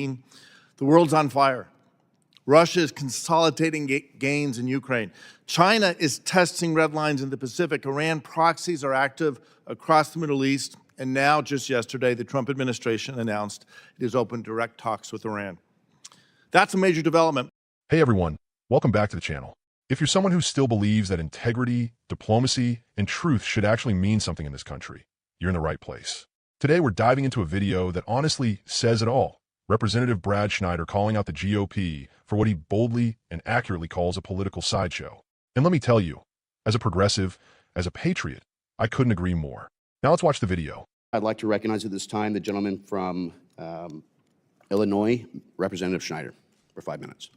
The world's on fire. Russia is consolidating gains in Ukraine. China is testing red lines in the Pacific. Iran proxies are active across the Middle East. And now, just yesterday, the Trump administration announced it has opened direct talks with Iran. That's a major development. Hey everyone, welcome back to the channel. If you're someone who still believes that integrity, diplomacy, and truth should actually mean something in this country, you're in the right place. Today we're diving into a video that honestly says it all. Representative Brad Schneider calling out the GOP for what he boldly and accurately calls a political sideshow. And let me tell you, as a progressive, as a patriot, I couldn't agree more. Now let's watch the video. I'd like to recognize at this time the gentleman from Illinois, Representative Schneider, for 5 minutes.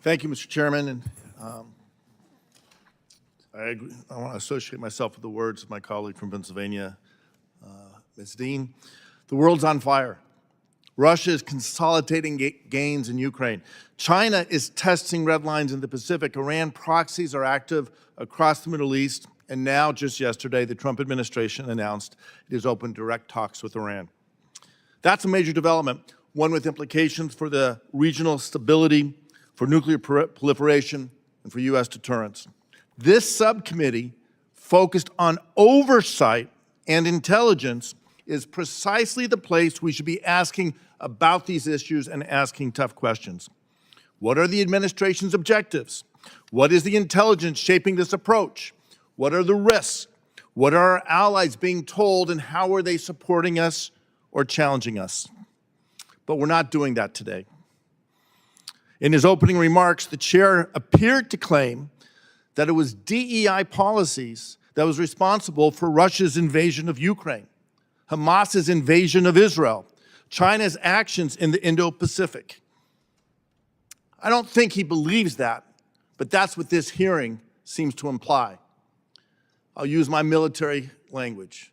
Thank you, Mr. Chairman. And I want to associate myself with the words of my colleague from Pennsylvania, Ms. Dean. The world's on fire. Russia is consolidating gains in Ukraine. China is testing red lines in the Pacific. Iran proxies are active across the Middle East. And now, just yesterday, the Trump administration announced it has opened direct talks with Iran. That's a major development, one with implications for the regional stability, for nuclear proliferation, and for U.S. deterrence. This subcommittee, focused on oversight and intelligence, is precisely the place we should be asking about these issues and asking tough questions. What are the administration's objectives? What is the intelligence shaping this approach? What are the risks? What are our allies being told, and how are they supporting us or challenging us? But we're not doing that today. In his opening remarks, the chair appeared to claim that it was DEI policies that was responsible for Russia's invasion of Ukraine, Hamas's invasion of Israel, China's actions in the Indo-Pacific. I don't think he believes that, but that's what this hearing seems to imply. I'll use my military language.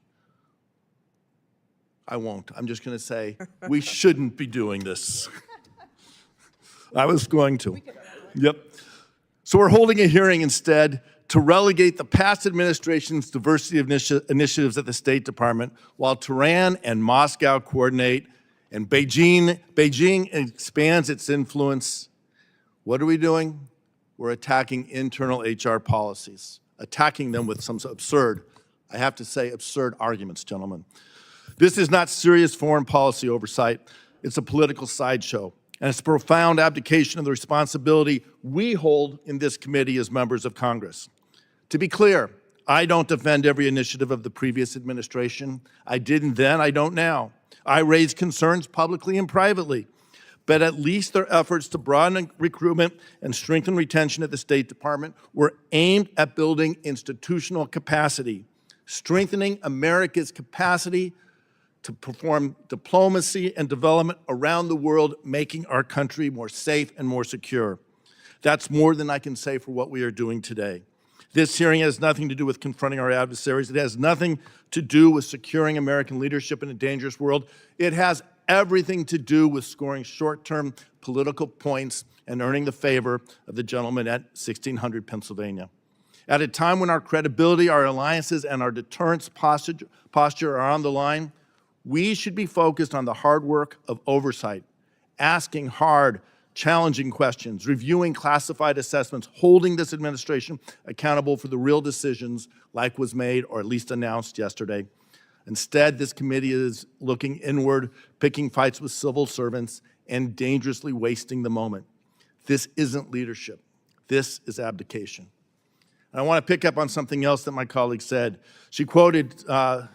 I won't. I'm just going to say we shouldn't be doing this. I was going to. Yep. So we're holding a hearing instead to relegate the past administration's diversity initiatives at the State Department while Tehran and Moscow coordinate and Beijing expands its influence. What are we doing? We're attacking internal HR policies, attacking them with some absurd, I have to say, absurd arguments, gentlemen. This is not serious foreign policy oversight. It's a political sideshow. And it's a profound abdication of the responsibility we hold in this committee as members of Congress. To be clear, I don't defend every initiative of the previous administration. I didn't then, I don't now. I raised concerns publicly and privately. But at least their efforts to broaden recruitment and strengthen retention at the State Department were aimed at building institutional capacity, strengthening America's capacity to perform diplomacy and development around the world, making our country more safe and more secure. That's more than I can say for what we are doing today. This hearing has nothing to do with confronting our adversaries. It has nothing to do with securing American leadership in a dangerous world. It has everything to do with scoring short-term political points and earning the favor of the gentleman at 1600 Pennsylvania. At a time when our credibility, our alliances, and our deterrence posture are on the line, we should be focused on the hard work of oversight, asking hard, challenging questions, reviewing classified assessments, holding this administration accountable for the real decisions like was made or at least announced yesterday. Instead, this committee is looking inward, picking fights with civil servants, and dangerously wasting the moment. This isn't leadership. This is abdication. And I want to pick up on something else that my colleague said. She quoted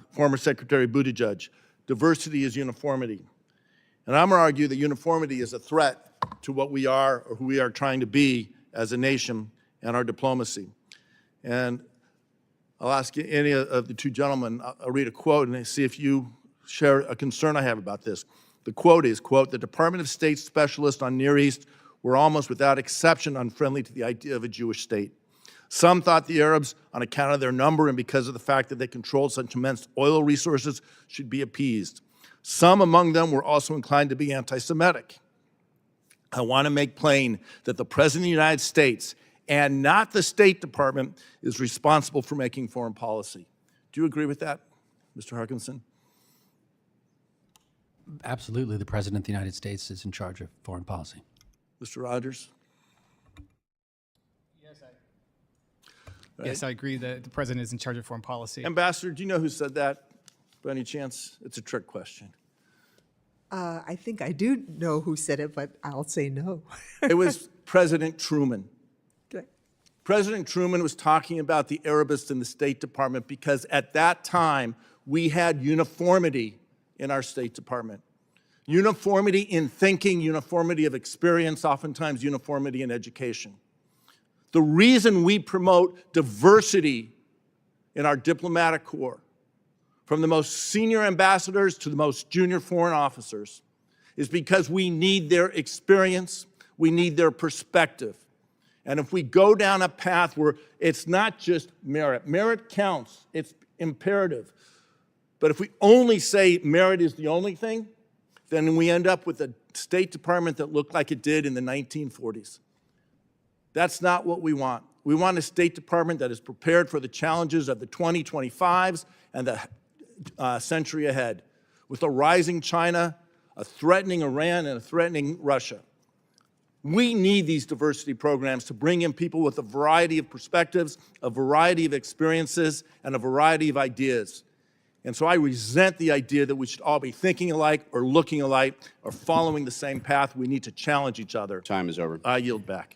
former Secretary Buttigieg, diversity is uniformity. And I'm going to argue that uniformity is a threat to what we are or who we are trying to be as a nation and our diplomacy. And I'll ask any of the two gentlemen, I'll read a quote and see if you share a concern I have about this. The quote is, quote, "The Department of State specialists on Near East were almost without exception unfriendly to the idea of a Jewish state. Some thought the Arabs, on account of their number and because of the fact that they controlled such immense oil resources, should be appeased. Some among them were also inclined to be anti-Semitic. I want to make plain that the President of the United States and not the State Department is responsible for making foreign policy." Do you agree with that, Mr. Harkinson? Absolutely, the President of the United States is in charge of foreign policy. Mr. Rogers? Yes, I agree that the president is in charge of foreign policy. Ambassador, do you know who said that by any chance? It's a trick question. I think I do know who said it, but I'll say no. It was President Truman. Okay. President Truman was talking about the Arabists in the State Department because at that time we had uniformity in our State Department. Uniformity in thinking, uniformity of experience, oftentimes uniformity in education. The reason we promote diversity in our diplomatic corps, from the most senior ambassadors to the most junior foreign officers, is because we need their experience, we need their perspective. And if we go down a path where it's not just merit counts, it's imperative. But if we only say merit is the only thing, then we end up with a State Department that looked like it did in the 1940s. That's not what we want. We want a State Department that is prepared for the challenges of the 2025s and the century ahead, with a rising China, a threatening Iran, and a threatening Russia. We need these diversity programs to bring in people with a variety of perspectives, a variety of experiences, and a variety of ideas. And so I resent the idea that we should all be thinking alike or looking alike or following the same path. We need to challenge each other. Time is over. I yield back.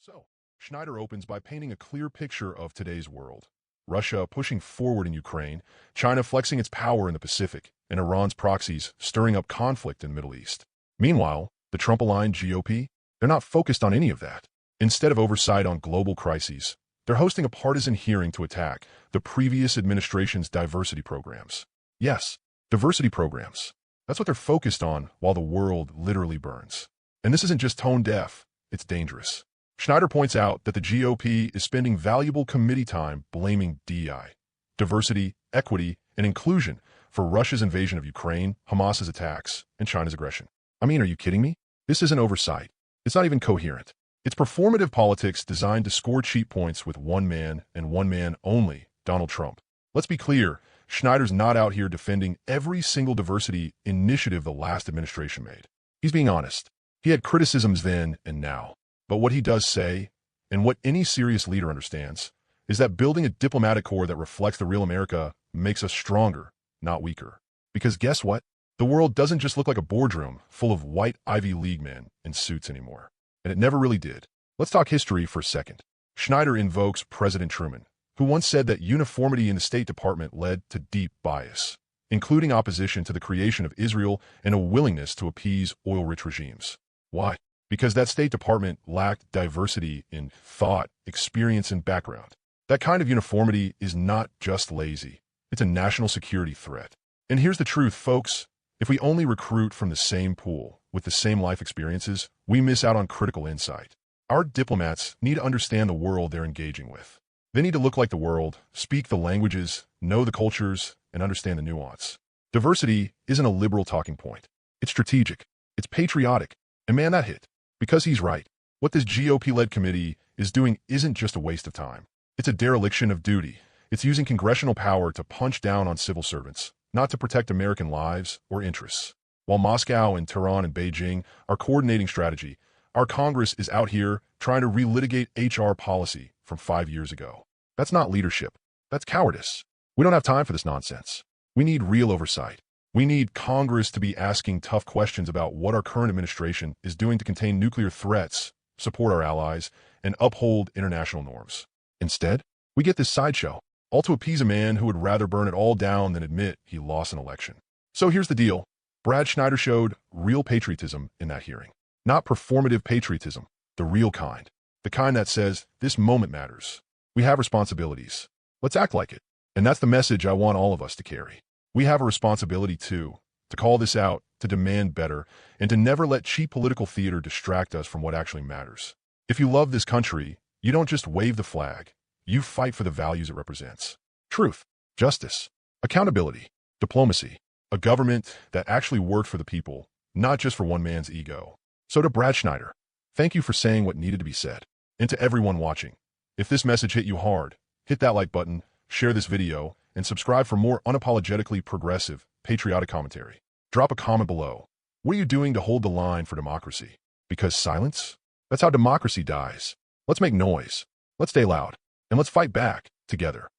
So, Schneider opens by painting a clear picture of today's world. Russia pushing forward in Ukraine, China flexing its power in the Pacific, and Iran's proxies stirring up conflict in the Middle East. Meanwhile, the Trump-aligned GOP, they're not focused on any of that. Instead of oversight on global crises, they're hosting a partisan hearing to attack the previous administration's diversity programs. Yes, diversity programs. That's what they're focused on while the world literally burns. And this isn't just tone deaf, it's dangerous. Schneider points out that the GOP is spending valuable committee time blaming DEI, diversity, equity, and inclusion for Russia's invasion of Ukraine, Hamas's attacks, and China's aggression. I mean, are you kidding me? This isn't oversight. It's not even coherent. It's performative politics designed to score cheap points with one man and one man only, Donald Trump. Let's be clear, Schneider's not out here defending every single diversity initiative the last administration made. He's being honest. He had criticisms then and now. But what he does say, and what any serious leader understands, is that building a diplomatic corps that reflects the real America makes us stronger, not weaker. Because guess what? The world doesn't just look like a boardroom full of white Ivy League men in suits anymore. And it never really did. Let's talk history for a second. Schneider invokes President Truman, who once said that uniformity in the State Department led to deep bias, including opposition to the creation of Israel and a willingness to appease oil-rich regimes. Why? Because that State Department lacked diversity in thought, experience, and background. That kind of uniformity is not just lazy. It's a national security threat. And here's the truth, folks. If we only recruit from the same pool, with the same life experiences, we miss out on critical insight. Our diplomats need to understand the world they're engaging with. They need to look like the world, speak the languages, know the cultures, and understand the nuance. Diversity isn't a liberal talking point. It's strategic. It's patriotic. And man, that hit. Because he's right. What this GOP-led committee is doing isn't just a waste of time. It's a dereliction of duty. It's using congressional power to punch down on civil servants, not to protect American lives or interests. While Moscow and Tehran and Beijing are coordinating strategy, our Congress is out here trying to relitigate HR policy from 5 years ago. That's not leadership. That's cowardice. We don't have time for this nonsense. We need real oversight. We need Congress to be asking tough questions about what our current administration is doing to contain nuclear threats, support our allies, and uphold international norms. Instead, we get this sideshow, all to appease a man who would rather burn it all down than admit he lost an election. So here's the deal. Brad Schneider showed real patriotism in that hearing. Not performative patriotism, the real kind. The kind that says, this moment matters. We have responsibilities. Let's act like it. And that's the message I want all of us to carry. We have a responsibility, too, to call this out, to demand better, and to never let cheap political theater distract us from what actually matters. If you love this country, you don't just wave the flag. You fight for the values it represents. Truth, justice, accountability, diplomacy, a government that actually worked for the people, not just for one man's ego. So to Brad Schneider, thank you for saying what needed to be said. And to everyone watching, if this message hit you hard, hit that like button, share this video, and subscribe for more unapologetically progressive, patriotic commentary. Drop a comment below. What are you doing to hold the line for democracy? Because silence? That's how democracy dies. Let's make noise. Let's stay loud. And let's fight back together.